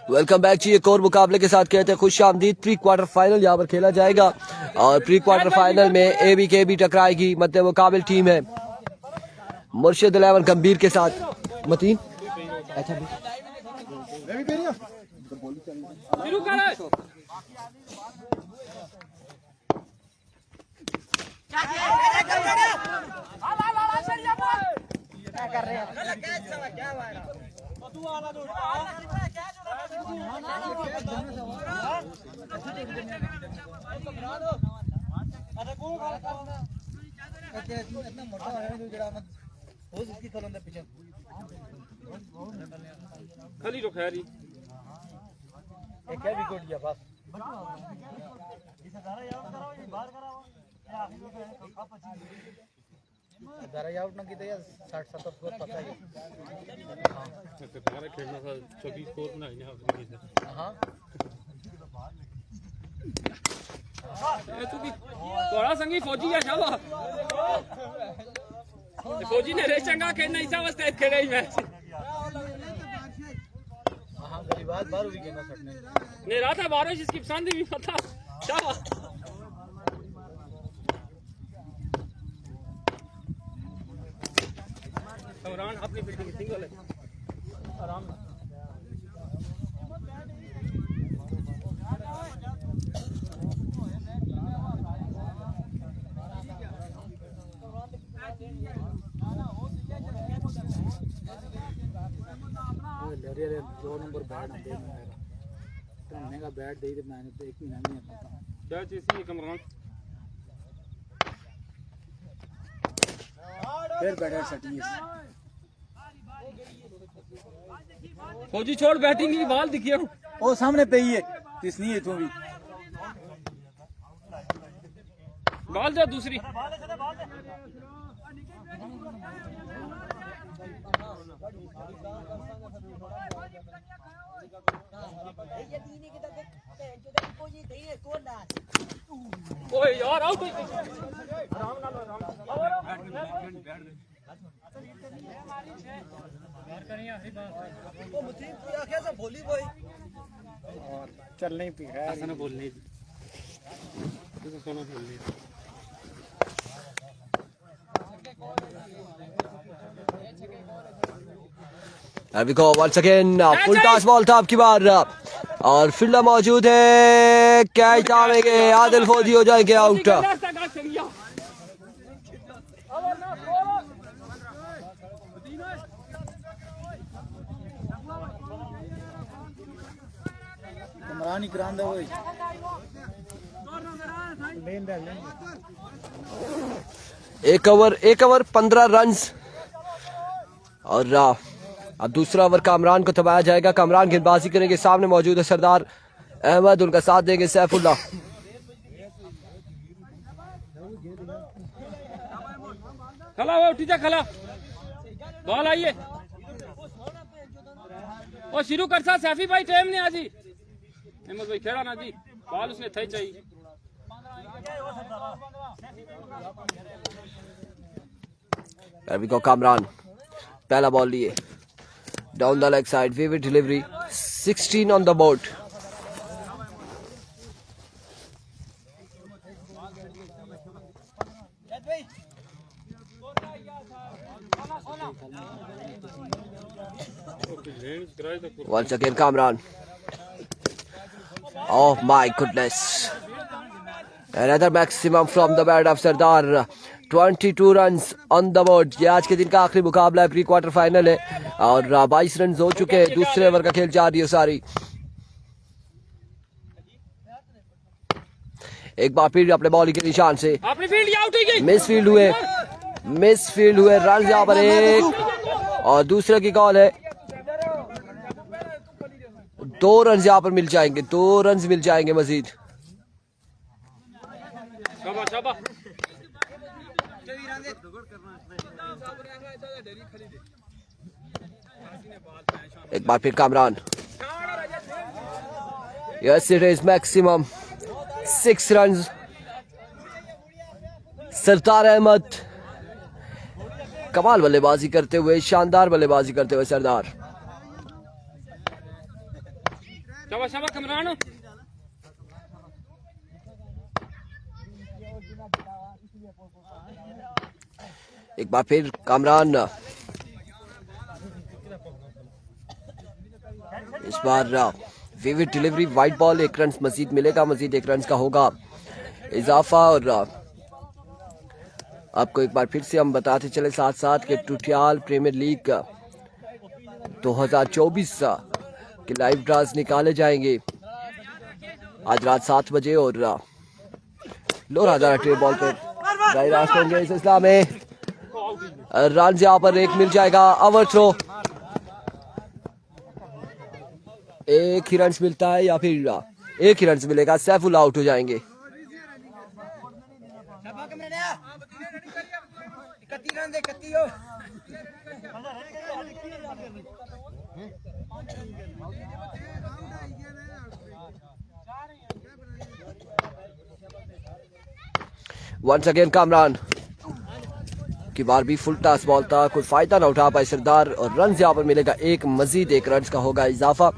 Welcome back जी। एक और मुकाबले के साथ कहते हैं खुश आमदीद। प्री क्वार्टर फाइनल यहाँ पर खेला जाएगा और प्री क्वार्टर फाइनल में एबी के बी टकराएगी। मध्य मुकाबल टीम है मुर्शिद 11 गंभीर के साथ मतीन। अच्छा खाली तो खैरी एक है विकेट गया बस आउट ना की 60-70 स्कोर पता है तुम्हारा खेलना था 24 स्कोर बनाई ना हां थोड़ा संगी फौजी है शाबाश फौजी ने रेस चंगा खेलना इस अवस्था में खेले ही मैच हां गली बात बाहर हुई गेंद सटने ने रहा था बारिश इसकी पसंद भी पता शाबाश इमरान अपनी फील्डिंग सिंगल है आराम लरे 2 नंबर बैट दे मेरा का बैट दे दे मैंने तो 1 महीना नहीं आता क्या चीज थी इमरान फिर बैटर सटी फौजी छोड़ बैटिंग की बॉल दिखियो ओ सामने पे ही है किसनी है तू भी बॉल जा दूसरी ओए यार आउट आराम नाल चल नहीं पी है ऐसा ना बोलने तो सोना बोलने अभी को once again full toss ball था आपकी बार और फील्डर मौजूद है। कैच आएंगे आदिल फौजी हो जाएंगे आउट। इमरान इकराम दे वही एक ओवर 15 रन और अब दूसरा ओवर कामरान को थमाया जाएगा। कामरान गेंदबाजी करेंगे। सामने मौजूद है सरदार अहमद, उनका साथ देंगे सैफुल्लाह। खला वो उठी जा खला बॉल आइए और शुरू कर सा सैफी भाई टाइम नहीं आजी अहमद भाई खेड़ा ना जी बॉल उसने थे चाहिए अभी को कामरान पहला बॉल लिए down the leg side vivid delivery 16 on the board. Once again Kamran. Oh my goodness. Another maximum from the bat of Sardar. 22 runs on the board. ये आज के दिन का आखिरी मुकाबला है। प्री क्वार्टर फाइनल है और 22 रन हो चुके हैं। दूसरे ओवर का खेल जारी है सारी। एक बार फिर अपने बॉलिंग के निशान से मिस फील्ड हुए रन यहाँ पर एक और दूसरे की कॉल है। 2 रन यहाँ पर मिल जाएंगे। 2 रन मिल जाएंगे मजीद। एक बार फिर Kamran. Yes it is maximum 6 run. Sardar Ahmed कमाल बल्लेबाजी करते हुए, शानदार बल्लेबाजी करते हुए सरदार। शाबाश शाबाश कमरान एक बार फिर कामरान, इस बार vivid delivery, white ball, 1 run Majid मिलेगा, मजीद 1 रन का होगा इजाफा। और आपको एक बार फिर से हम बताते चले साथ साथ कि टूटियाल प्रीमियर लीग 2024 के लाइव ड्रास निकाले जाएंगे आज रात 7 बजे। और लोरा हजारा ट्रे बॉल पर रास्त होंगे इस सिलसिला में रन यहाँ पर 1 मिल जाएगा। ओवर थ्रो, 1 ही रन मिलता है या फिर 1 ही रन मिलेगा, सैफुल आउट हो जाएंगे। वंस अगेन कामरान की बार भी फुल टॉस बॉल था, कोई फायदा ना उठा पाए सरदार, और रन यहाँ पर मिलेगा 1, मजीद 1 रन का होगा इजाफा।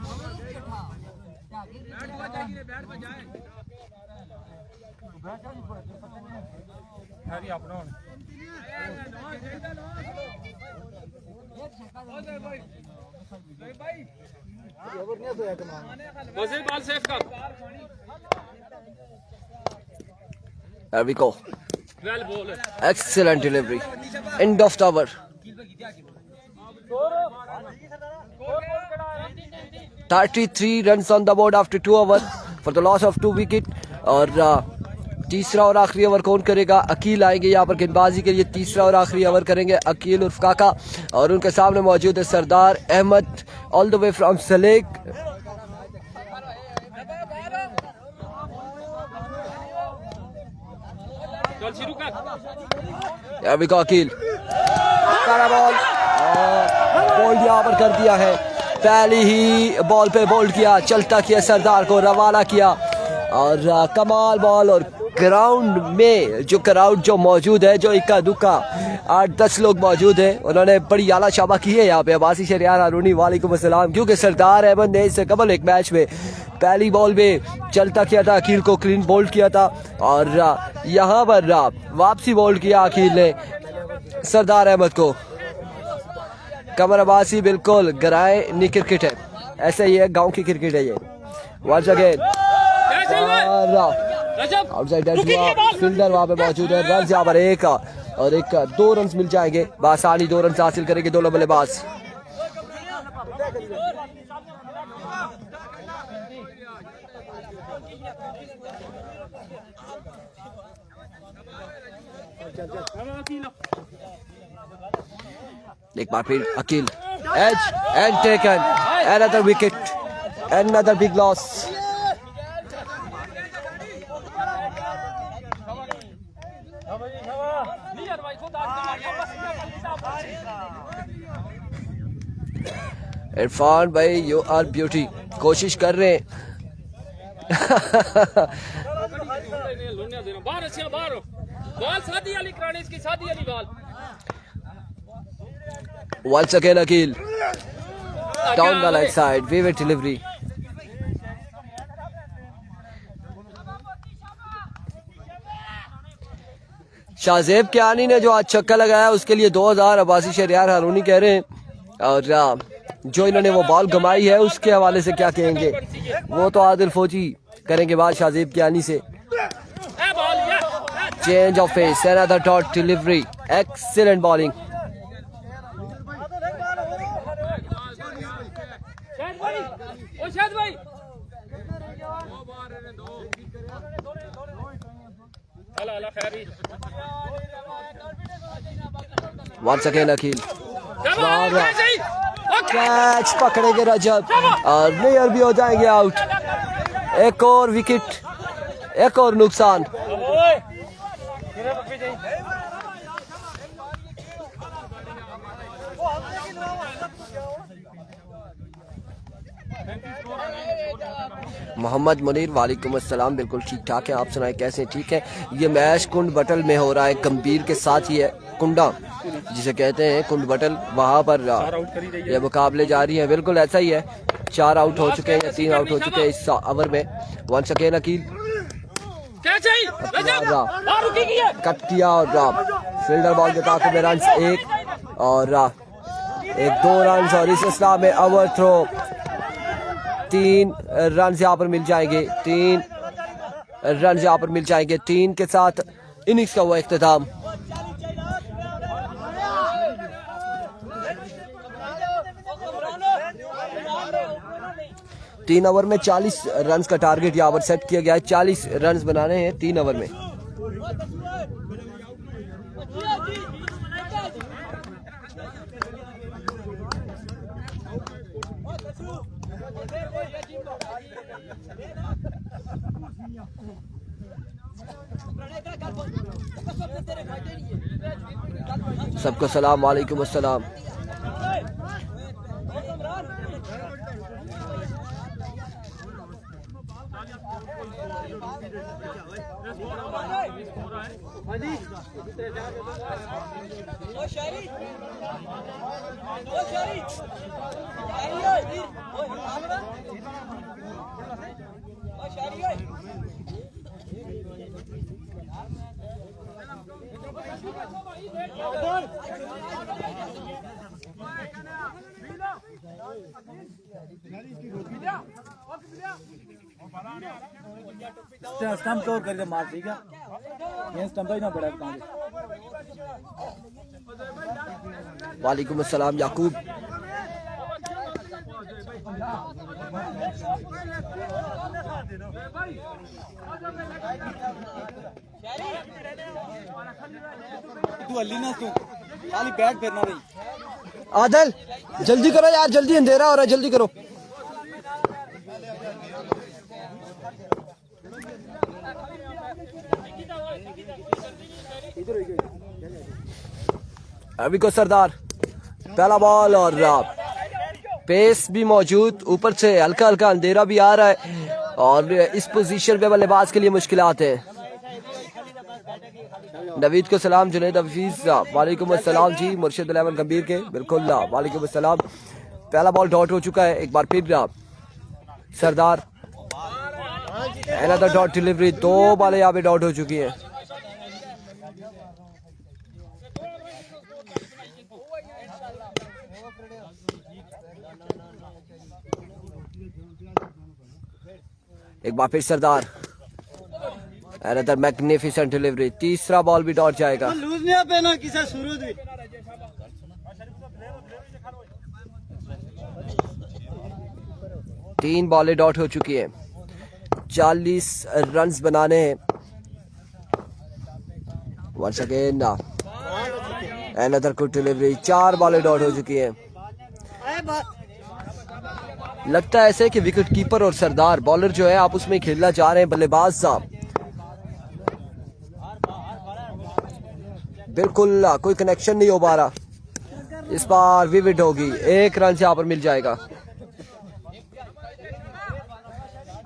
बॉल सेफ कर। There we go. Well ball Excellent delivery. End of the over. 33 runs on the board after 2 overs for the loss of 2 wicket. और तीसरा और आखिरी ओवर कौन करेगा? अकील आएंगे यहाँ पर गेंदबाजी के लिए, तीसरा और आखिरी ओवर करेंगे अकील उर्फ काका, और उनके सामने मौजूद है Sardar Ahmed all the way from सलेक। चल शुरू कर। Here we go, Aqeel ball यहाँ पर कर दिया है, पहली ही बॉल पे बोल्ड किया, चलता किया सरदार को, रवाना किया, और कमाल बॉल। और ग्राउंड में जो क्राउड जो मौजूद है, जो इक्का दुक्का 8-10 लोग मौजूद हैं, उन्होंने बड़ी आला शाबा की है यहाँ पे। अब्बासी शहरियार हारूनी वालेकुम अस्सलाम, क्योंकि सरदार अहमद ने इससे कबल एक मैच में पहली बॉल में चलता किया था, अकील को क्लीन बोल्ड किया था, और यहाँ पर वापसी बोल्ड किया अकील ने सरदार अहमद को। कमर अब्बासी बिल्कुल गराए नी क्रिकेट है, ऐसे ही है, गांव की क्रिकेट है ये। वंस अगेन आउटसाइड डैश हुआ, फील्डर वहां पे मौजूद है, रन यहाँ पर 1 और 2 रन मिल जाएंगे, बासानी 2 रन हासिल करेंगे दोनों बल्लेबाज। एक बार फिर Akeel, edge and taken, another wicket, another big loss. Irfan भाई यू आर ब्यूटी, कोशिश कर रहे हैं बाहर अच्छा बाहर बॉल शादी वाली कराने, इसकी शादी वाली ball. Once again Akeel down the right side, vivid delivery. Shahzeb Kiyani ने जो आज छक्का लगाया उसके लिए 2000 अब्बासी शहरियार हारूनी कह रहे हैं, और जो इन्होंने वो बॉल गमाई है उसके हवाले से क्या कहेंगे, वो तो आदिल फौजी करेंगे बात शाहजेब कियानी से। Change of pace, another dot delivery, excellent bowling. Once again Akeel catch पकड़ेंगे रजब, और प्लेयर भी हो जाएंगे आउट। एक और विकेट, एक और नुकसान। मोहम्मद मुनीर वालेकुम अस्सलाम, बिल्कुल ठीक ठाक है, आप सुनाएं कैसे हैं? ठीक है। ये मैच कुंड बटल में हो रहा है, गंभीर के साथ ही है, कुंडा जिसे कहते हैं कुंड बटल, वहाँ पर ये मुकाबले जारी हैं। बिल्कुल ऐसा ही है, 4 आउट हो चुके हैं या 3 आउट हो चुके हैं इस ओवर में। वंस अगेन अकील कट किया और फील्डर बॉल के ताक़ब में रन 1 और 2 रन और इस इस्लाम में ओवर थ्रो 3 रन यहाँ पर मिल जाएंगे। 3 रन यहाँ पर मिल जाएंगे। 3 के साथ इनिंग्स का वो इख्तिताम। तीन ओवर में 40 रन का टारगेट यहाँ पर सेट किया गया है। 40 रन बनाने हैं 3 ओवर में। सबको सलाम वालेकुम अस्सलाम। स्टंप कवर करके मार, ठीक है, ये स्टंप ही ना बड़ा काम। वालेकुम अस्सलाम याकूब। तू अली ना, तू खाली बैट फेरना नहीं। आदल जल्दी करो यार, जल्दी अंधेरा हो रहा है, जल्दी करो। अभी को सरदार पहला बॉल और पेस भी मौजूद, ऊपर से हल्का हल्का अंधेरा भी आ रहा है और इस पोजीशन पे बल्लेबाज के लिए मुश्किलात है। नवीद को सलाम, जुनैद हफीज वालेकुम अस्सलाम जी, मुर्शिद अहमद गंभीर के बिल्कुल वालेकुम अस्सलाम। पहला बॉल डॉट हो चुका है, एक बार फिर सरदार अनदर डॉट डिलीवरी, 2 बॉलें यहाँ पे डॉट हो चुकी हैं। एक बार फिर सरदार अनदर मैग्निफिसेंट डिलीवरी, तीसरा बॉल भी डॉट जाएगा। 3 बॉलें डॉट हो चुकी है, 40 रन बनाने हैं। Once again another good delivery, 4 बॉलें डॉट हो चुकी हैं। लगता है ऐसे कि विकेट कीपर और सरदार बॉलर जो है आप उसमें खेलना चाह रहे हैं, बल्लेबाज साहब बिल्कुल कोई कनेक्शन नहीं हो पा रहा। इस बार विकेट होगी, 1 रन से यहाँ पर मिल जाएगा।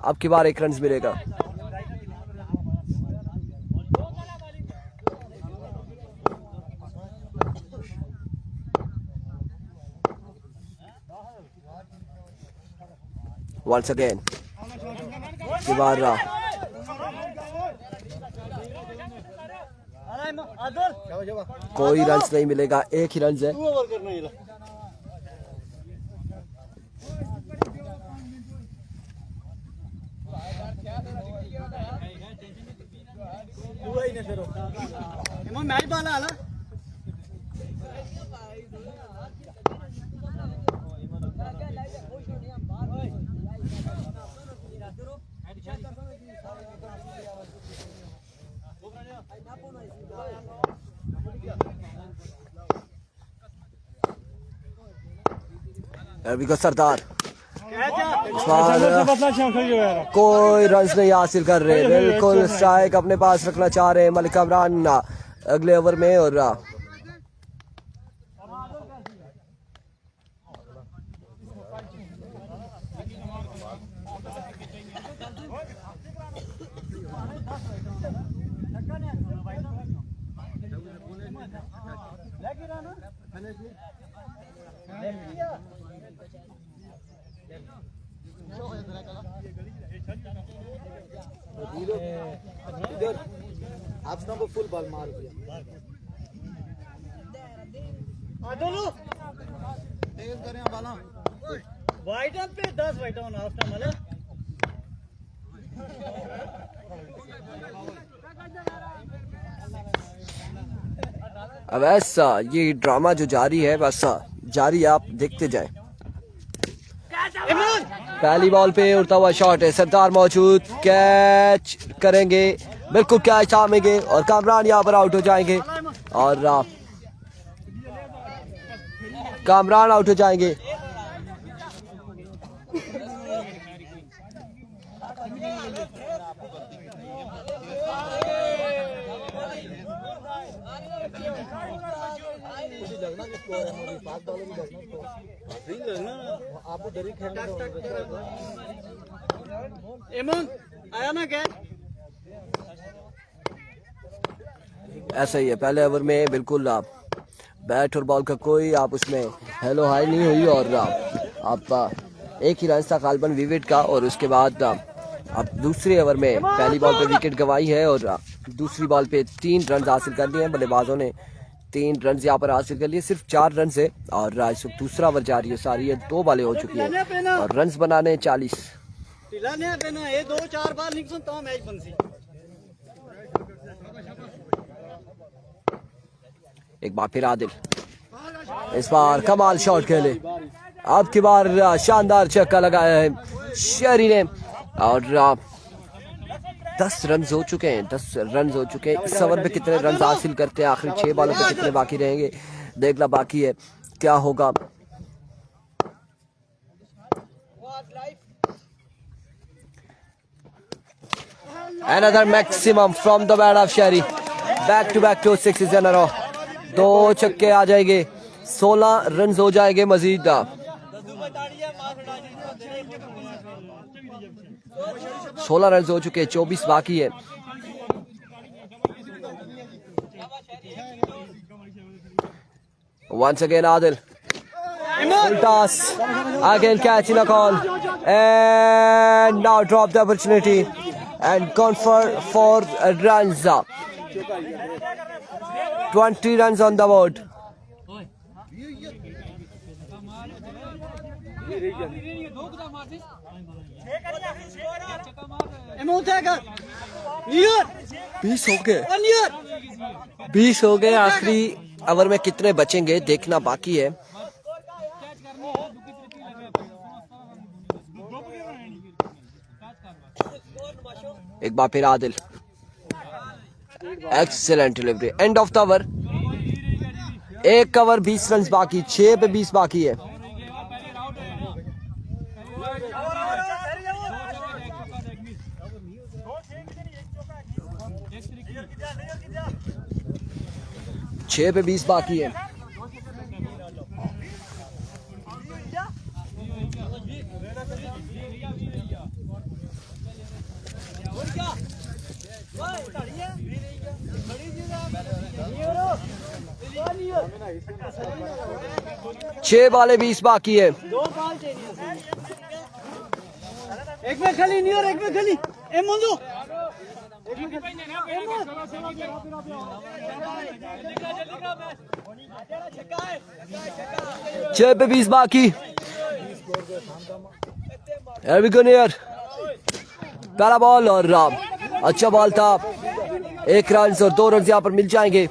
अब की बार 1 रन मिलेगा। Once again, Kibara. कोई रन्स नहीं मिलेगा, 1 ही रन है। अभी को सरदार कोई रन नहीं हासिल कर रहे, बिल्कुल स्ट्राइक अपने पास रखना चाह रहे हैं मलिक इमरान अगले ओवर में। और इधर आप को फुल बॉल मार दिया तेज करें बाला वाइट पे 10 वाइट ऑन हाफ टाइम वाला अब ऐसा ये ड्रामा जो जारी है बस जारी, आप देखते जाएं। पहली बॉल पे उड़ता हुआ शॉट है, सरदार मौजूद, कैच करेंगे, बिल्कुल कैच थामेंगे और कामरान यहाँ पर आउट हो जाएंगे और कामरान आउट हो जाएंगे। आया ना क्या ऐसा ही है, पहले ओवर में बिल्कुल बैट और बॉल का कोई आप उसमें हेलो हाई नहीं हुई और आप एक ही रन था गालबन विविड का और उसके बाद अब दूसरे ओवर में पहली बॉल पे विकेट गंवाई है और दूसरी बॉल पे 3 रन हासिल कर लिए हैं। बल्लेबाजों ने 3 रन यहाँ पर हासिल कर लिए, सिर्फ 4 रन से और इस वक्त दूसरा ओवर जारी है, सारी 2 बॉलें हो चुकी हैं और रन बनाने 40। ये 2-4 बार निकल तो मैच बनसी एक बार फिर आदिल, इस बार कमाल शॉट खेले, अब की बार शानदार छक्का लगाया है शेरी ने और 10 रन हो चुके हैं, 10 रन हो चुके हैं। इस ओवर पे कितने रन हासिल करते हैं, आखिरी 6 बॉलों पे कितने बाकी रहेंगे, देखना बाकी है क्या होगा। Another maximum from the bat of Sherry, back to back 2 sixes in a row, 2 छक्के आ जाएंगे, 16 रन हो जाएंगे मजीद। 16 रन हो चुके, 24 बाकी है। Once again Adil, full toss, again catching a call and now drop the opportunity and gone for runs. 20 runs on the board. बीस हो गए, आखिरी ओवर में कितने बचेंगे देखना बाकी है। एक बार फिर Adil, excellent delivery, end of the over. एक ओवर 20 रन बाकी, 6 पे 20 बाकी है। छह पे 20 बाकी है। छह बाले 20 बाकी है। एक में खाली नहीं और एक में खाली ए मंजू छह पे 20 बाकी। पहला बॉल और अच्छा बॉल था, 1 रन और 2 रन यहाँ पर मिल जाएंगे।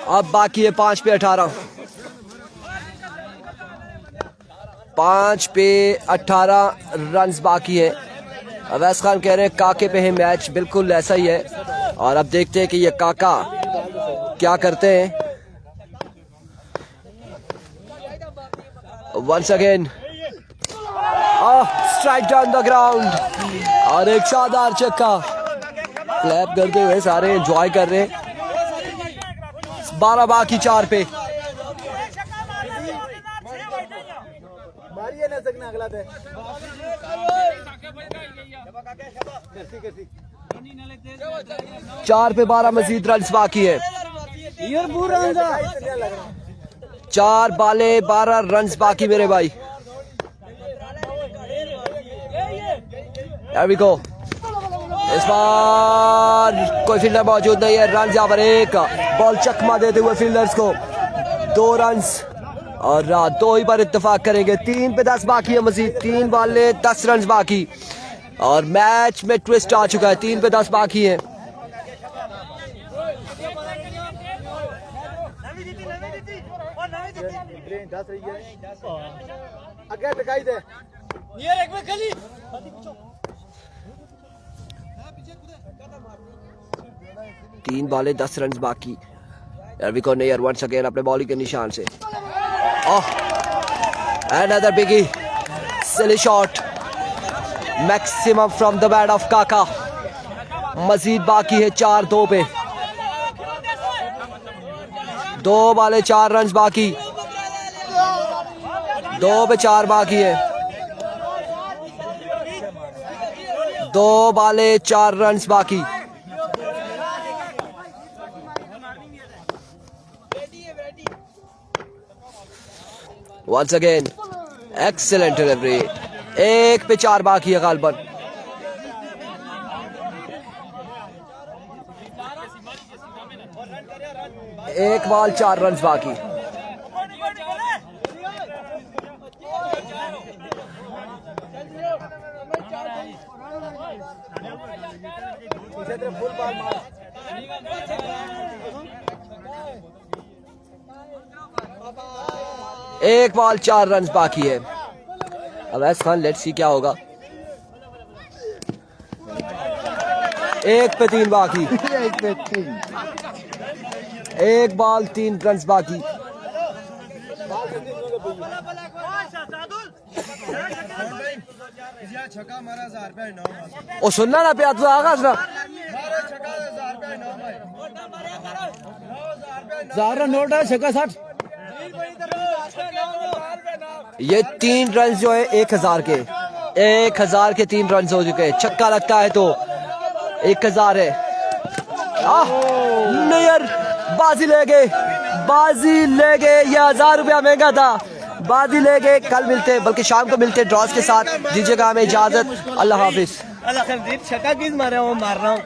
अब बाकी है 5 पे 18। 5 पे 18 रन बाकी है। अवैस खान कह रहे हैं काके पे है मैच, बिल्कुल ऐसा ही है। और अब देखते हैं कि ये काका क्या करते हैं। Once again strike down the ground और एक शानदार छक्का। क्लैप करते हुए सारे एंजॉय कर रहे हैं। 12 बाकी 4 पे। सकना अगला दे 4 पे 12 मजीद रन बाकी है। 4 बाले 12 रन बाकी मेरे भाई। There we go। इस बार कोई फील्डर मौजूद नहीं है। रन यहाँ पर एक बॉल चकमा देते हुए फील्डर्स को 2 रन और 2 ही पर इत्तेफाक करेंगे। 3 पे 10 बाकी है मजीद। 3 बाले 10 रन बाकी और मैच में ट्विस्ट आ चुका है। 3 पे 10 बाकी है। आगे टकाई दे 3 बाले 10 रन बाकी। रविको नैयर वंस अगेन अपने बॉलिंग के निशान से। Another biggie, silly shot, maximum from the bat of काका। मजीद बाकी है 4-2 पे। 2 बाले 4 रन बाकी। 2 पे 4 बाकी है। 2 बाले 4 रन बाकी। Once again, excellent delivery। 1 पे 4 बाकी है गालबन। एक बॉल 4 रन बाकी। एक बॉल 4 रन बाकी है। अवैस खान लेट्स सी क्या होगा। 1 पे 3 बाकी। 1 बॉल 3 रन बाकी। ओ सुनना ना पे तू आगाज ना ज़ारा नोट है 60। ये 3 रन जो है 1000 के 1000 के 3 रन हो चुके हैं। छक्का लगता है तो 1000 है। नैयर बाजी ले गए। ये 1000 रुपया महंगा था। बाजी ले गए। कल मिलते बल्कि शाम को मिलते ड्रॉज के साथ। दीजिएगा हमें इजाजत। अल्लाह हाफिज। छक्का किस मारे वो मार रहा हूँ।